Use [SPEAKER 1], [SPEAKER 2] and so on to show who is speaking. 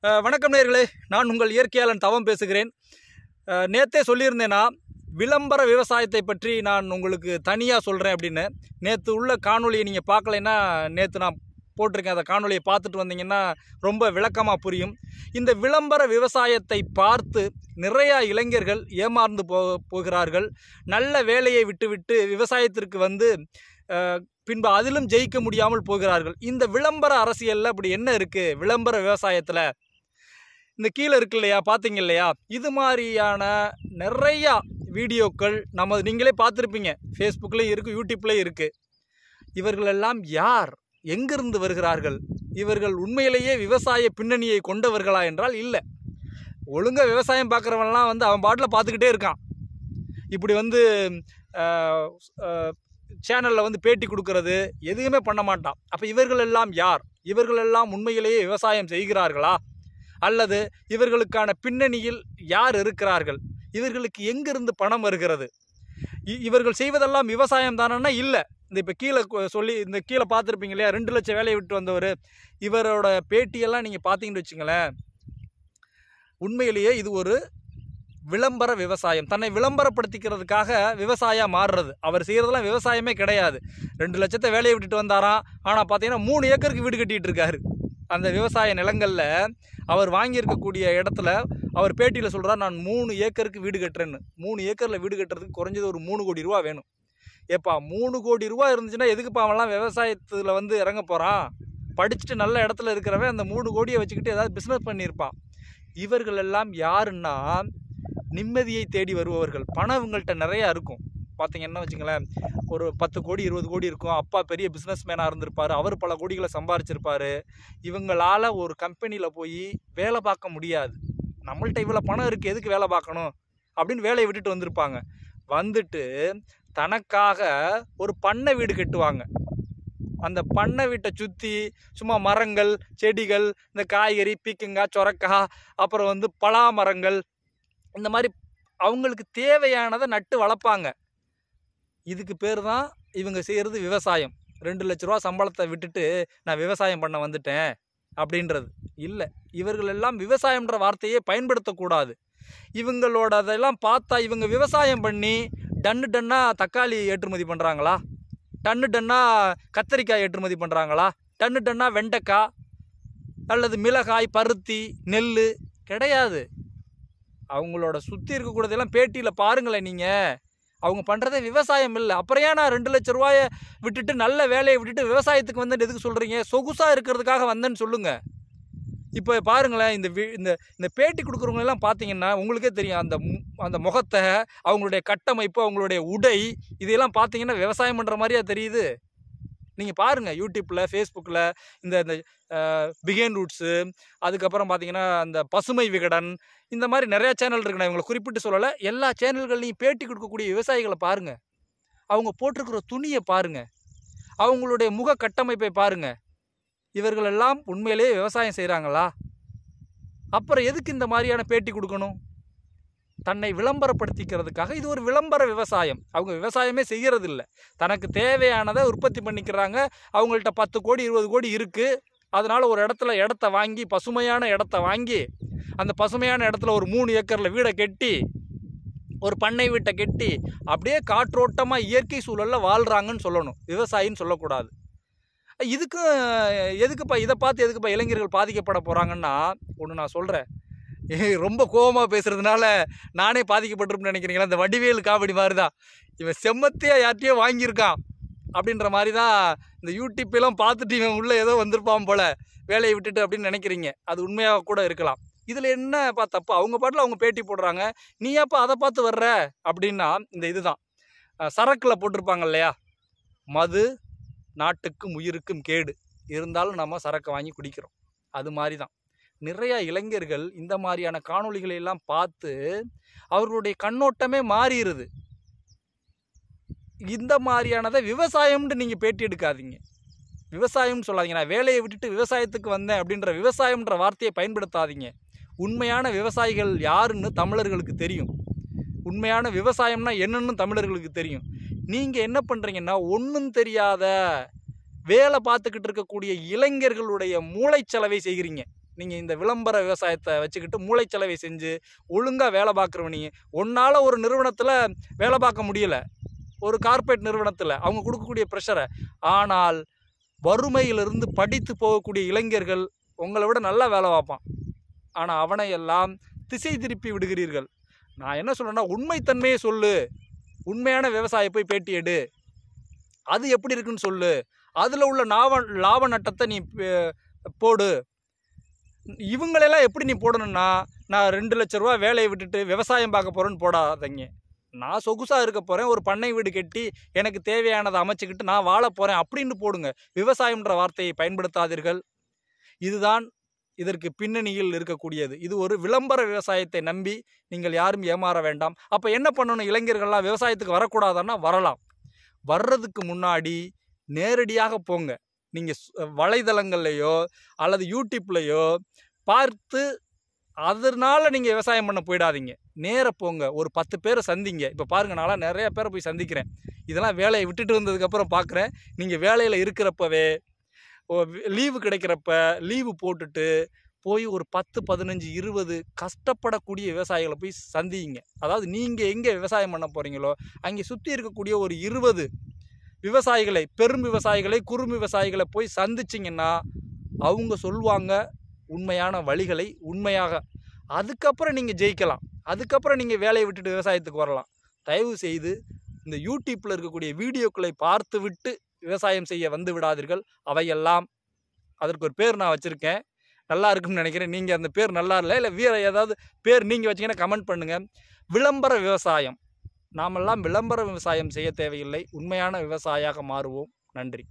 [SPEAKER 1] வணக்கம் நேயர்களே, நான் உங்கள் இயற்கையாளன் தவம் பேசுகிறேன். நேற்றே சொல்லியிருந்தேன்னா விளம்பர விவசாயத்தை பற்றி நான் உங்களுக்கு தனியாக சொல்கிறேன் அப்படின்னு. நேற்று உள்ள காணொலியை நீங்கள் பார்க்கலைன்னா நேற்று நான் போட்டிருக்கேன். அந்த காணொலியை பார்த்துட்டு வந்தீங்கன்னா ரொம்ப விளக்கமாக புரியும். இந்த விளம்பர விவசாயத்தை பார்த்து நிறையா இளைஞர்கள் ஏமாந்து போகிறார்கள். நல்ல வேலையை விட்டுவிட்டு விவசாயத்திற்கு வந்து பின்பு அதிலும் ஜெயிக்க முடியாமல் போகிறார்கள். இந்த விளம்பர அரசியலில் அப்படி என்ன இருக்குது? விளம்பர விவசாயத்தில் இந்த கீழே இருக்கு இல்லையா, பார்த்தீங்க இல்லையா, இது மாதிரியான நிறையா வீடியோக்கள் நீங்களே பார்த்துருப்பீங்க. ஃபேஸ்புக்லேயும் இருக்குது, யூடியூப்லேயும் இருக்குது. இவர்களெல்லாம் யார்? எங்கிருந்து வருகிறார்கள்? இவர்கள் உண்மையிலேயே விவசாய பின்னணியை கொண்டவர்களா என்றால் இல்லை. ஒழுங்காக விவசாயம் பார்க்குறவன்லாம் வந்து அவன் பாட்டில் பார்த்துக்கிட்டே இருக்கான். இப்படி வந்து சேனலில் வந்து பேட்டி கொடுக்கறது எதுவுமே பண்ண மாட்டான். அப்போ இவர்களெல்லாம் யார்? இவர்களெல்லாம் உண்மையிலேயே விவசாயம் செய்கிறார்களா? அல்லது இவர்களுக்கான பின்னணியில் யார் இருக்கிறார்கள்? இவர்களுக்கு எங்கிருந்து பணம் வருகிறது? இவர்கள் செய்வதெல்லாம் விவசாயம் தானன்னா இல்லை. இப்போ கீழே கீழே பார்த்துருப்பீங்க இல்லையா, 2 லட்சம் வேலையை விட்டு வந்தவர். இவரோட பேட்டியெல்லாம் நீங்கள் பார்த்தீங்கன்னு வச்சுங்களேன், உண்மையிலேயே இது ஒரு விளம்பர விவசாயம். தன்னை விளம்பரப்படுத்திக்கிறதுக்காக விவசாயம் மாறுறது. அவர் செய்கிறதெல்லாம் விவசாயமே கிடையாது. 2 லட்சத்தை வேலையை விட்டுட்டு வந்தாராம். ஆனால் பார்த்தீங்கன்னா 3 ஏக்கருக்கு வீடு கட்டிகிட்டு இருக்காரு. அந்த விவசாய நிலங்களில் அவர் வாங்கியிருக்கக்கூடிய இடத்துல அவர் பேட்டியில் சொல்கிறார், நான் 3 ஏக்கருக்கு வீடு கட்டுறேன்னு. 3 ஏக்கரில் வீடு கட்டுறதுக்கு குறைஞ்சது ஒரு 3 கோடி ரூபா வேணும். ஏப்பா 3 கோடி ரூபா இருந்துச்சுன்னா எதுக்குப்பா அவன்லாம் விவசாயத்தில் வந்து இறங்க போகிறான்? படிச்சுட்டு நல்ல இடத்துல இருக்கிறவன் அந்த 3 கோடியை வச்சுக்கிட்டு ஏதாவது பிஸ்னஸ் பண்ணியிருப்பான். இவர்கள் எல்லாம் யாருன்னா நிம்மதியை தேடி வருபவர்கள். பணம் இவங்கள்ட்ட நிறையா இருக்கும். பார்த்தீங்கன்னா வச்சுங்களேன், ஒரு 10 கோடி 20 கோடி இருக்கும். அப்பா பெரிய பிஸ்னஸ் மேனாக இருந்திருப்பார். அவர் பல கோடிகளை சம்பாரிச்சிருப்பார். இவங்களால் ஒரு கம்பெனியில் போய் வேலை பார்க்க முடியாது. நம்மள்ட்ட இவ்வளோ பணம் இருக்குது, எதுக்கு வேலை பார்க்கணும் அப்படின்னு வேலையை விட்டுட்டு வந்திருப்பாங்க. வந்துட்டு தனக்காக ஒரு பண்ணை வீடு கட்டுவாங்க. அந்த பண்ணை வீட்டை சுற்றி சும்மா மரங்கள், செடிகள், இந்த காய்கறி, பீக்கங்காய், சொரக்காய், அப்புறம் வந்து பலா மரங்கள், இந்த மாதிரி அவங்களுக்கு தேவையானதை நட்டு வளர்ப்பாங்க. இதுக்கு பேர் தான் இவங்க செய்கிறது விவசாயம். 2 லட்ச ரூபா சம்பளத்தை விட்டுட்டு நான் விவசாயம் பண்ண வந்துட்டேன் அப்படின்றது இல்லை. இவர்கள் எல்லாம் விவசாயம்ன்ற வார்த்தையே பயன்படுத்தக்கூடாது. இவங்களோட அதெல்லாம் பார்த்தா இவங்க விவசாயம் பண்ணி டன்னாக தக்காளி ஏற்றுமதி பண்ணுறாங்களா? டன்னாக கத்தரிக்காய் ஏற்றுமதி பண்ணுறாங்களா? டன்னாக வெண்டைக்காய் அல்லது மிளகாய், பருத்தி, நெல் கிடையாது. அவங்களோட சுற்றி இருக்கக்கூடியதெல்லாம் பேட்டியில் பாருங்களேன் நீங்கள். அவங்க பண்ணுறதே விவசாயம் இல்லை. அப்புறம் ஏன் நான் 2 லட்ச ரூபாயை விட்டுட்டு நல்ல வேலையை விட்டுட்டு விவசாயத்துக்கு வந்தேன்னு எதுக்கு சொல்கிறீங்க? சொகுசாக இருக்கிறதுக்காக வந்தேன்னு சொல்லுங்கள். இப்போ பாருங்களேன், இந்த பேட்டி கொடுக்குறவங்களெல்லாம் பார்த்தீங்கன்னா உங்களுக்கே தெரியும். அந்த முகத்தை, அவங்களுடைய கட்டமைப்பு, அவங்களுடைய உடை, இதையெல்லாம் பார்த்தீங்கன்னா விவசாயம் பண்ணுற மாதிரியா தெரியுது. நீங்கள் பாருங்கள், யூடியூப்பில், ஃபேஸ்புக்கில் இந்த பிகேன் ரூட்ஸு, அதுக்கப்புறம் பார்த்தீங்கன்னா அந்த பசுமை விகடன், இந்த மாதிரி நிறையா சேனல் இருக்குண்ணா. இவங்களை குறிப்பிட்டு சொல்லலை. எல்லா சேனல்கள்லையும் பேட்டி கொடுக்கக்கூடிய விவசாயிகளை பாருங்கள். அவங்க போட்டிருக்கிற துணியை பாருங்கள், அவங்களுடைய முக கட்டமைப்பை பாருங்கள். இவர்களெல்லாம் உண்மையிலேயே விவசாயம் செய்கிறாங்களா? அப்புறம் எதுக்கு இந்த மாதிரியான பேட்டி கொடுக்கணும்? தன்னை விளம்பரப்படுத்திக்கிறதுக்காக. இது ஒரு விளம்பர விவசாயம். அவங்க விவசாயமே செய்கிறது இல்லை. தனக்கு தேவையானதை உற்பத்தி பண்ணிக்கிறாங்க. அவங்கள்ட்ட 10 கோடி 20 கோடி இருக்குது. அதனால் ஒரு இடத்த வாங்கி, பசுமையான இடத்த வாங்கி, அந்த பசுமையான இடத்துல ஒரு 3 ஏக்கரில் வீடை கட்டி, ஒரு பண்ணை வீட்டை கட்டி, அப்படியே காற்றோட்டமாக இயற்கை சூழலில் வாழ்கிறாங்கன்னு சொல்லணும், விவசாயின்னு சொல்லக்கூடாது. எதுக்குப்பா இதை பார்த்து எதுக்குப்பா இளைஞர்கள் பாதிக்கப்பட போகிறாங்கன்னா, ஒன்று நான் சொல்கிறேன். ரொம்ப கோபமாக பேசுகிறதுனால நானே பாதிக்கப்பட்டிருப்பேன்னு நினைக்கிறீங்களா? இந்த வடிவேலு காமெடி மாதிரி தான். இவன் செம்மத்தையாக யார்ட்டையோ வாங்கியிருக்கான் அப்படின்ற மாதிரி தான் இந்த யூடியூப்பெல்லாம் பார்த்துட்டு இவன் உள்ளே ஏதோ வந்திருப்பான் போல் வேலையை விட்டுட்டு அப்படின்னு நினைக்கிறீங்க. அது உண்மையாக கூட இருக்கலாம். இதில் என்னப்பா தப்பு? அவங்க பாட்டில் அவங்க பேட்டி போடுறாங்க. நீ ஏப்பா அதை பார்த்து வர்ற அப்படின்னா, இதுதான் சரக்கில் போட்டிருப்பாங்க இல்லையா, மது நாட்டுக்கும் உயிருக்கும் கேடு, இருந்தாலும் நம்ம சரக்கை வாங்கி குடிக்கிறோம். அது மாதிரி தான் நிறையா இளைஞர்கள் இந்த மாதிரியான காணொளிகளை எல்லாம் பார்த்து அவர்களுடைய கண்ணோட்டமே மாறிடுது. இந்த மாதிரியானதை விவசாயம்னு நீங்கள் பேட்டி எடுக்காதீங்க. விவசாயம்னு சொல்லாதீங்க. நான் வேலையை விட்டுட்டு விவசாயத்துக்கு வந்தேன் அப்படின்ற விவசாயம்ன்ற வார்த்தையை பயன்படுத்தாதீங்க. உண்மையான விவசாயிகள் யாருன்னு தமிழர்களுக்கு தெரியும். உண்மையான விவசாயம்னா என்னன்னு தமிழர்களுக்கு தெரியும். நீங்கள் என்ன பண்ணுறீங்கன்னா, ஒன்றும் தெரியாத வேலை பார்த்துக்கிட்டு இருக்கக்கூடிய இளைஞர்களுடைய மூளைச்சலவை செய்கிறீங்க. நீங்கள் இந்த விளம்பர விவசாயத்தை வச்சுக்கிட்டு மூளைச்சலவை செஞ்சு ஒழுங்காக வேலை பார்க்குறவனி ஒன்றால் ஒரு நிறுவனத்தில் வேலை பார்க்க முடியலை, ஒரு கார்ப்பரேட் நிறுவனத்தில் அவங்க கொடுக்கக்கூடிய ப்ரெஷரை. ஆனால் வறுமையிலிருந்து படித்து போகக்கூடிய இளைஞர்கள் உங்களை விட நல்லா வேலை பார்ப்பான். ஆனால் அவனை எல்லாம் திசை திருப்பி விடுகிறீர்கள். நான் என்ன சொல்கிறேன்னா, உண்மைத்தன்மையை சொல்லு. உண்மையான விவசாயி போய் பேட்டி எடு, அது எப்படி இருக்குன்னு சொல்லு, அதில் உள்ள லாப நட்டத்தை நீ போடு. இவங்களெல்லாம் எப்படி நீ போடணும்னா, நான் 2 லட்ச ரூபா வேலையை விட்டுட்டு விவசாயம் பார்க்க போகிறேன்னு போடாதீங்க. நான் சொகுசாக இருக்க போகிறேன், ஒரு பண்ணை வீடு கட்டி எனக்கு தேவையானதை அமைச்சிக்கிட்டு நான் வாழ போகிறேன் அப்படின்னு போடுங்க. விவசாயம்ன்ற வார்த்தையை பயன்படுத்தாதீர்கள். இதுதான் இதற்கு பின்னணியில் இருக்கக்கூடியது. இது ஒரு விளம்பர விவசாயத்தை நம்பி நீங்கள் யாரும் ஏமாற வேண்டாம். அப்போ என்ன பண்ணணும்? இளைஞர்கள்லாம் விவசாயத்துக்கு வரக்கூடாதுன்னா வரலாம். வர்றதுக்கு முன்னாடி நேரடியாக போங்க. நீங்கள் வலைதளங்கள்லையோ அல்லது யூடியூப்லையோ பார்த்து அதனால் நீங்கள் விவசாயம் பண்ண போயிடாதீங்க. நேராக போங்க, ஒரு 10 பேரை சந்திங்க. இப்போ பாருங்கள், நான்லாம் நிறையா பேரை போய் சந்திக்கிறேன். இதெல்லாம் வேலையை விட்டுட்டு வந்ததுக்கப்புறம் பார்க்குறேன். நீங்கள் வேலையில் இருக்கிறப்பவே லீவு கிடைக்கிறப்ப லீவு போட்டுட்டு போய் ஒரு 10, 15, 20 கஷ்டப்படக்கூடிய விவசாயிகளை போய் சந்திங்க. அதாவது நீங்கள் எங்கே விவசாயம் பண்ண போகிறீங்களோ அங்கே சுற்றி இருக்கக்கூடிய ஒரு 20 விவசாயிகளை, பெரும் விவசாயிகளை, குறு விவசாயிகளை போய் சந்திச்சிங்கன்னா அவங்க சொல்லுவாங்க உண்மையான வழிகளை உண்மையாக. அதுக்கப்புறம் நீங்கள் ஜெயிக்கலாம். அதுக்கப்புறம் நீங்கள் வேலையை விட்டுட்டு விவசாயத்துக்கு வரலாம். தயவு செய்து இந்த யூடியூப்பில் இருக்கக்கூடிய வீடியோக்களை பார்த்து விட்டு விவசாயம் செய்ய வந்து விடாதீர்கள். அவையெல்லாம், அதற்கு ஒரு பேர் நான் வச்சுருக்கேன், நல்லா இருக்குன்னு நினைக்கிறேன். நீங்கள் அந்த பேர் நல்லா இல்லை வேறு ஏதாவது பேர் நீங்கள் வச்சிங்கன்னா கமெண்ட் பண்ணுங்கள். விளம்பர விவசாயம். நாமெல்லாம் விளம்பர விவசாயம் செய்ய தேவையில்லை. உண்மையான விவசாயியாக மாறுவோம். நன்றி.